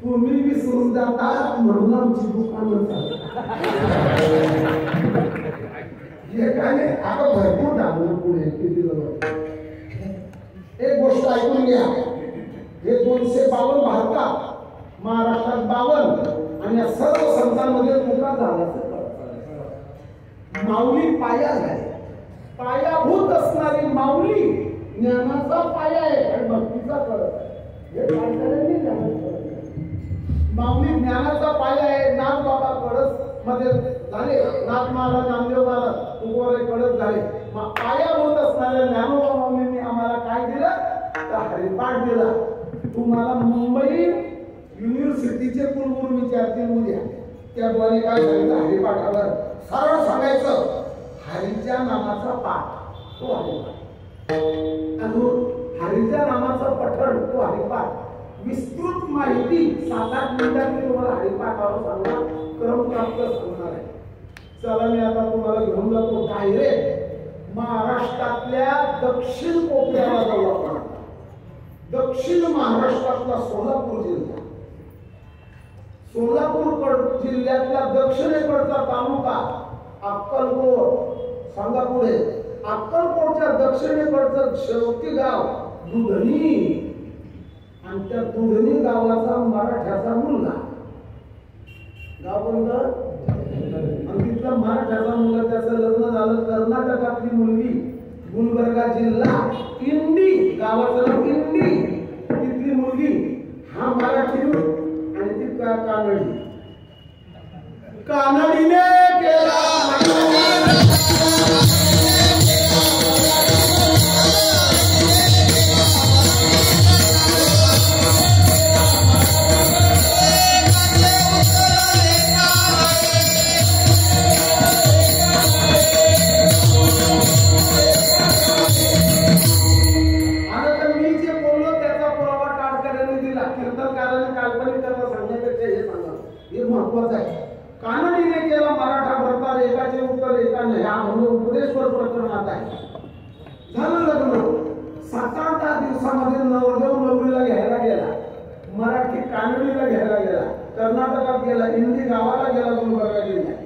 तुम्ही विसरून जाता म्हणून आमची दुकानं हे काय नाही. आता भरपूर डांबून पुढे किती एक गोष्ट ऐकून घ्या. हे 252 भारतात, महाराष्ट्रात 52 आणि या सर्व संतांमध्ये तुका झाल्याचं माऊली पाया झाली. पायाभूत असणारी माऊली ज्ञानाचा पाया आहे आणि भक्तीचा कळस आहे. हे पायकऱ्यांनी ज्ञानाचा माऊली ज्ञानाचा पाया आहे. नाथ बाबा कळस मध्ये झाले, नाथ महाराज, नामदेव महाराज, तुकोबाई कळस झाले. पायाभूत असणाऱ्या ज्ञानोबा माऊलींनी आम्हाला काय दिलं तर हरिपाठ दिला. तुम्हाला मुंबई युनिव्हर्सिटीचे कुलगुरू विचारतील उद्या, त्याद्वारे काय सांगितलं हरिपाठावर सरळ सांगायचं हरीच्या नामाचा पाठ तो हरिपाठ, अजून हरीच्या नामाचा पठण तो हरिपाठ. विस्तृत माहिती 7-8 मिनिटात मी तुम्हाला हरिपाठावर सांगणार, क्रमप्राप्त सांगणार आहे. चला मी आता तुम्हाला घेऊन जातो डायरेक्ट महाराष्ट्रातल्या दक्षिण कोपऱ्याला जाऊ आपण. दक्षिण महाराष्ट्रातला सोलापूर जिल्हा, सोलापूर जिल्ह्यातला दक्षिणेकडचा तालुका अक्कलकोट. सांगा पुढे. अक्कलकोटच्या दक्षिणेकडचं शेवटी गाव दुधनी आणि त्या दुधनी गावाचा मराठ्याचा मुलगा. गाव कोणतं? आणि तिथला मराठ्याचा मुलगा, त्याचं लग्न झालं कर्नाटकातली मुलगी, गुलबर्गा जिल्हा, इंडी गावाचं नाव इंडी, तिथली मुलगी. हा मराठी आणि ती कानडी. कानडीने केला कानडीने केला मराठा भरता एकाचे उत्तर एका नाही. हा म्हणजे उपदेश्वर प्रकरणात आहे. झालं लग्न. 7-8 दिवसामध्ये नवरदेव नवरीला घ्यायला गेला. मराठी कानडीला घ्यायला गेला, कर्नाटकात गेला, इंडी गावाला गेला, गुलबर्गा जिल्ह्यात.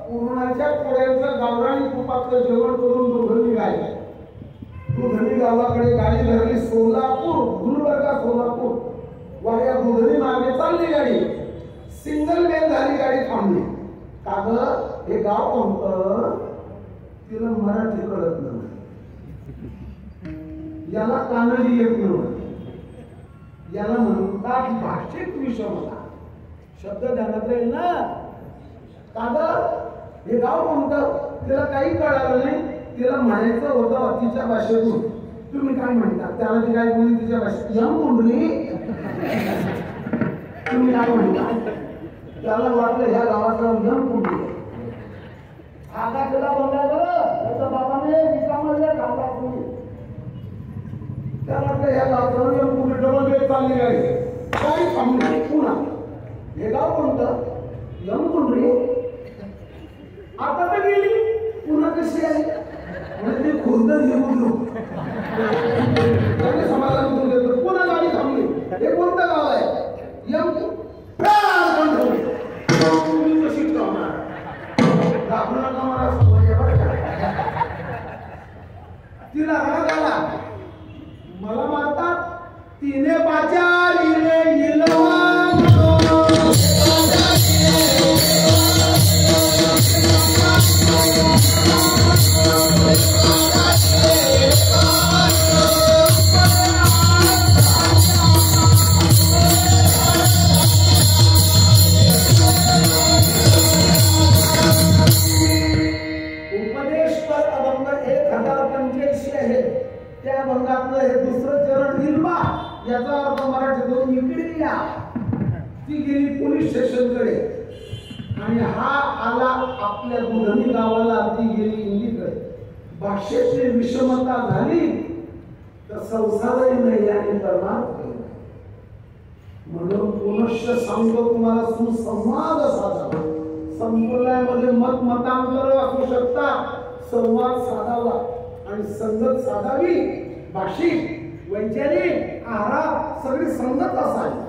पूर्णाच्या पोळ्यांचं गावराणी तुपातलं जेवण करून दोघं निघाले. दुधनी गावाकडे गाडी धरली. सोलापूर, गुलबर्गा सोलापूर वाया दुधनी मागे चालली गाडी. सिंगल लेन झाली, गाडी थांबली. का ग हे गाव कोणतं? तिला मराठी कळत नव्हतं, याला कानडी येत नव्हतं. याला म्हणतात भाषिक विषमता. शब्द ध्यानात राहील ना. का ग हे गाव कोणतं? तिला काही कळालं नाही. तिला म्हणायचं होतं तिच्या भाषेतून. तुम्ही काय म्हणता? त्याला ती काय बोलली तिच्या भाषेत? यम मुंडरी. तुम्ही काय म्हणता? त्याला वाटलं ह्या गावाचं यम मुंडरी. आकाशाला बोलला बरं त्याच्या बाबाने विकामध्ये खाल्ला तुम्ही. त्याला वाटलं ह्या गावाचं यम मुंडरी. डबल बेट चालली गाडी. काही थांबली. पुन्हा हे गाव कोणतं? यम मुंडरी. आता तर गेली. पुन्हा कशी आली? म्हणजे ते खुर्द निवडलो समाजाला देतो. पुन्हा गाडी थांबली. हे कोणतं गाव आहे? यम कशी घाबरला मला समज. तिला राग आला. मला मारतात. तिने बाजारीने हे दुसरं चरण हिलबा. याचा अर्थ मराठीतून इकडे या. ती गेली पोलीस स्टेशनकडे आणि हा आला आपल्या दुधनी गावाला. ती गेली इंडीकडे. भाषेची विषमता झाली तर संसारही नाही आणि परमार्थ. म्हणून पुनश्च सांगतो तुम्हाला, सुसंवाद साधावा. संप्रदायामध्ये मतांतर असू शकतात, संवाद साधावा आणि संगत साधावी. भाषिक, वैचारिक, आहार सगळी संगत असावी.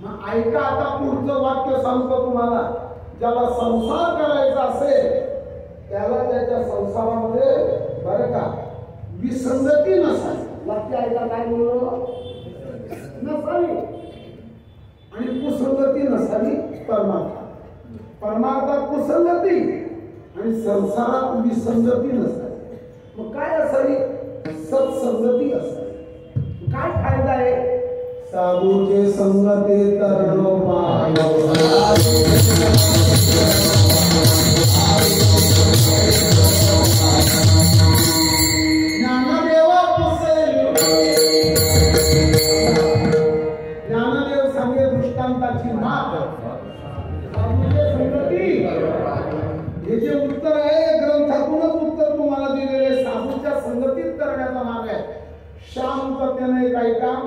मग ऐका आता पुढचं वाक्य सांगतो तुम्हाला. ज्याला संसार करायचा असेल त्याला त्याच्या संसारामध्ये बरं का विसंगती नसावी. वाक्य ऐका काय बोललो, नसावी. आणि कुसंगती नसावी. परमार्थात कुसंगती आणि संसारात विसंगती नसावी. मग काय असावी, सत्संगती असावी. काय फायदा आहे, साधूचे संगती तरणो पायो. ज्ञानदेव सांगे दृष्टांताची मात. साधूचे संगती, हे जे उत्तर आहे ग्रंथातूनच उत्तर तुम्हाला दिलेले. साधूच्या संगतीत करण्याचा मार्ग आहे. शांततेने काही काम.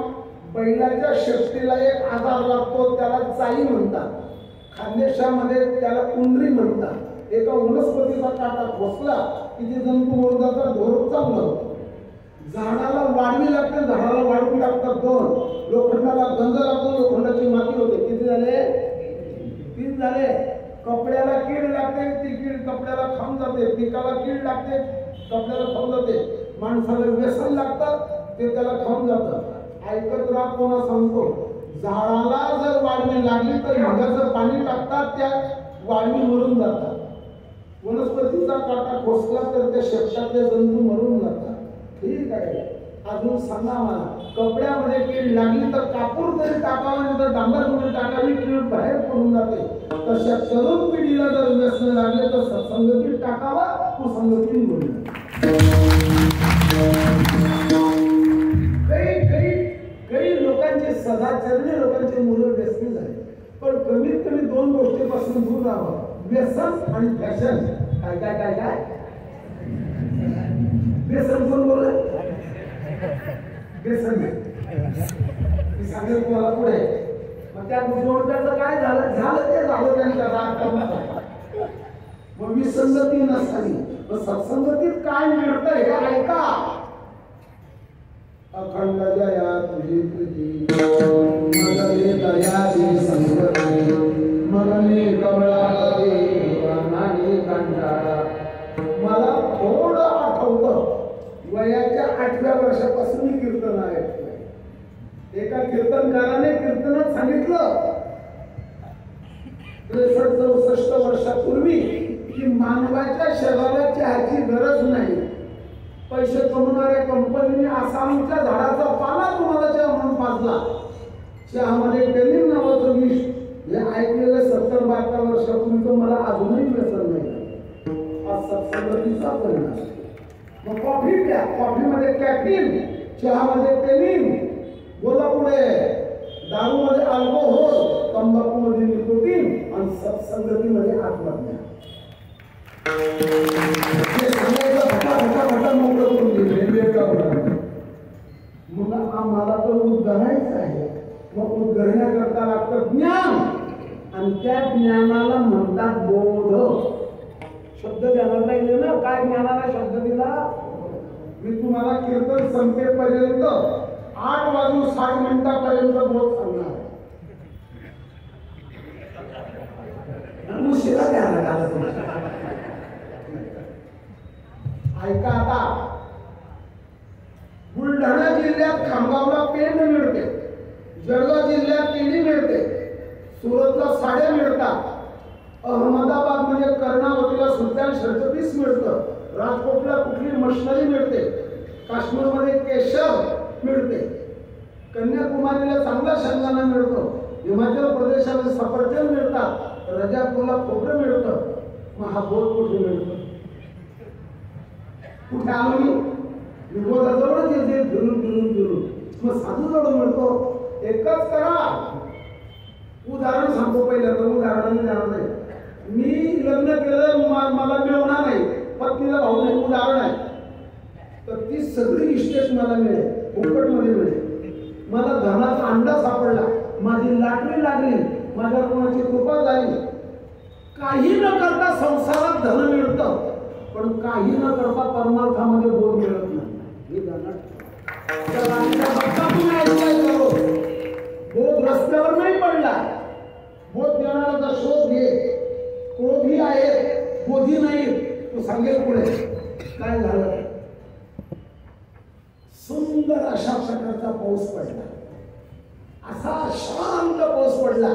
बैलाच्या शेपटीला एक आधार लागतो, त्याला चाई म्हणतात. खानदेशामध्ये त्याला कुंडरी म्हणतात. एका वनस्पतीचा काटा खोसला की ते जंतू मरून जातात, ढोर चांगलं होतं. झाडाला वाढवी लागते, झाडाला वाढवी लागतात दोन. लोखंडाला गंज लागतो, लोखंडाची माती होते. किती झाले, 3 झाले. कपड्याला कीड लागते, ती कीड कपड्याला खाऊन जाते. पिकाला कीड लागते, कपड्याला खाऊन जाते. माणसाला व्यसन लागतं, ते त्याला खाऊन जातं. ऐकत राहा, कोणा सांगतो, झाडाला जर वाढवी लागली तर ढगाचं पाणी टाकतात, त्या वाढवी मरून जातात. वनस्पतीचा काटा खोसला तर त्या शेपटातले जंतू मरून जातात. ठीक आहे, अजून सांगा मला, कपड्यामध्ये कीड लागली तर कापूर तरी टाकावा, नाही तर डांबरमध्ये टाकावी, कीड बाहेर पडून जाते. तशा तरुण पिढीला जर व्यसन लागले तर सत्संगतीत टाकावा, कुसंगतीत बोलू. काही लोकांचे सदाचरणी, लोकांचे मुलं व्यसनी झाले. पण कमीत कमी 2 गोष्टीपासून दूर राहावं, व्यसन आणि फॅशन. काय काय काय काय व्यसन कोण बोललं, व्यसन मी सांगेल तुम्हाला पुढे. मग त्या जोडप्याचं काय झालं, ते झालं त्यांच्या राग. मग विसंगती नसावी. मग सत्संगतीत काय मिळतं हे ऐका. अखंड जया तुझी तुझी मगने दयाची संगती, मगने कमळापती वनाने कंटाळा. मला थोडं आठवतं, वयाच्या 8व्या वर्षापासून मी कीर्तन ऐकतोय. एका कीर्तनकाराने कीर्तनात सांगितलं 63-64 वर्षापूर्वी की मानवाच्या शरीराला चहाची गरज नाही. पैसे कमवणाऱ्या कंपनीने आसामच्या झाडाचा पाला तुम्हाला चहा म्हणून पाजला. चहामध्ये टेनिन नावाचं विष, हे ऐकलेलं 70-72 वर्षापूर्वी मला अजूनही व्यसन नाही. आज सत्संगतीचा परिणाम. मग कॉफी प्या, कॉफीमध्ये कॅफीन, चहामध्ये टेनिन, बोला पुढे, दारूमध्ये अल्कोहोल, तंबाखूमध्ये निकोटीन आणि सत्संगतीमध्ये आत्मज्ञान. मग आम्हाला तर उद्धरायचं आहे. मग उद्धरण्याकरता लागतं ज्ञान, आणि त्या ज्ञानाला म्हणतात बोध. शब्द ध्यानात येईल ना, काय ज्ञानाला शब्द दिला. मी तुम्हाला कीर्तन संपेपर्यंत 8:60 बोध सांगणार. उशिरा द्यायला लागला. ऐका आता, बुलढाणा जिल्ह्यात खामगावला पेंड मिळते, जळगाव जिल्ह्यात केळी मिळते, सुरतला साड्या मिळतात, अहमदाबाद म्हणजे कर्णावतीला सुलतान शर्टपीस मिळतं, राजकोटला कुठली मशिनरी मिळते, काश्मीरमध्ये केशर मिळते, कन्याकुमारीला चांगला शेंगदाणा मिळतो, हिमाचल प्रदेशामध्ये सफरचंद मिळतात, रजापूरला खोबरं मिळतं. मग हा बोध कुठे मिळतो, कुठे आलो मी बोधाजवळच येते, फिरून फिरून फिरून. मग साधू जवळ मिळतो. एकच करा. उदाहरण सांगतो पहिल्यांदा, उदाहरणाने जाणार नाही. मी लग्न केलं, मला मिळवणार नाही, पत्नीला भाऊ नाही, उदाहरण आहे. तर ती सगळी इस्टेट मला मिळेल, फुकटमध्ये मिळेल. मला धनाचा अंडा सापडला, माझी लाटरी लागली, माझ्या कोणाची कृपा झाली. काही न करता संसारात धन मिळतं, पण काही न करता परमार्थामध्ये बोध मिळत नाही. हे बोध रस्त्यावर नाही पडला. बोध देणारा शोध घे. क्रोधी आहे, बोधी नाही. तू सांगेल पुढे काय झालं. सुंदर अशा प्रकारचा पाऊस पडला, असा शांत पाऊस पडला.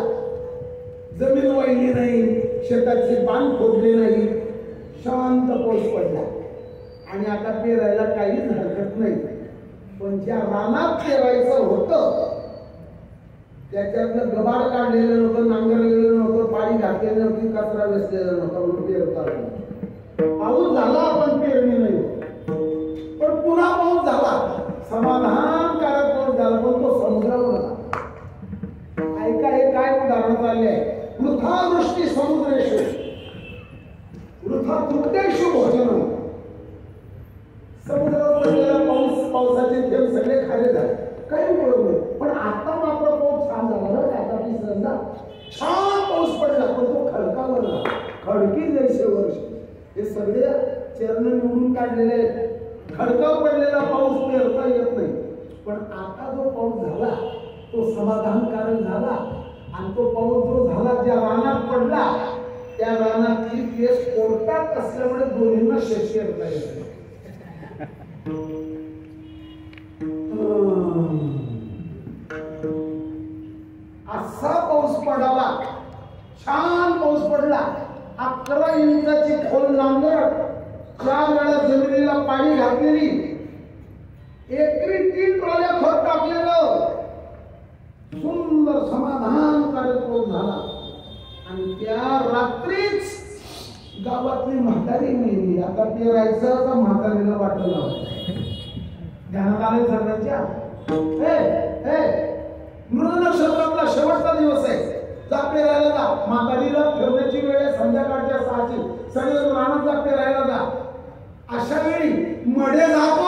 जमीन वाहिली नाही, शेताची बांध खोदली नाही, शांत पाऊस पडला. आणि आता पेरायला काहीच हरकत नाही. पण ज्या रानात पेरायचं होतं त्याच्यातलं गबाड काढलेलं नव्हतं, नांगरलेलं नव्हतं, पाणी घातलेलं नव्हती, कचरा वेचलेला नव्हता, म्हणून पेरता आला. पाऊस झाला, पण पेरणी नाही. पण पुन्हा पाऊस झाला, समाधानकारक पाऊस झाला, पण तो समुद्रावर झाला. ऐका, हे काय उदाहरण चालले आहे. वृथा वृष्टी समुद्रेषु वृथा तृप्तेषु भोजनम. समुद्रावर पडलेला पाऊस, पावसाचे थेंब सगळे खाली झाले, काही उपयोग नाही. पण आता मात्र पाऊस छान झाला बरं का. आता तिसऱ्यांदा छान पाऊस पडला, पण तो खडकावर झाला. खडकी जैसे वर्ष. हे सगळे चरण निवडून काढलेले आहेत. खडकावर पडलेला पाऊस पेरता येत नाही. पण आता जो पाऊस झाला तो समाधानकारक झाला. आणि तो पाऊस जो झाला, ज्या रानात पडला त्या रानातली केस कोर्टात असल्यामुळे दोन्हींना शेती करता येत. असा पाऊस पडावा, छान पाऊस पडला. 11 इंचाची खोल नांगर, 4 वेळा जमिनीला पाणी घातलेली, एकरी 3 ट्रॉल्या खत टाकलेलं, सुंदर समाधानकारक पाऊस झाला. आणि त्या रात्रीच गावातली म्हातारी मेली. आता पेरायचं तर म्हातारीला वाटलं लावलं. ध्यानात आले सगळ्यांच्या. मृग नक्षत्रातला शेवटचा दिवस आहे, जा पेरायला जा. म्हातारीला फिरण्याची वेळ आहे संध्याकाळच्या 6ची. सगळे रानात जा, पेरायला जा. अशा वेळी मडे जातो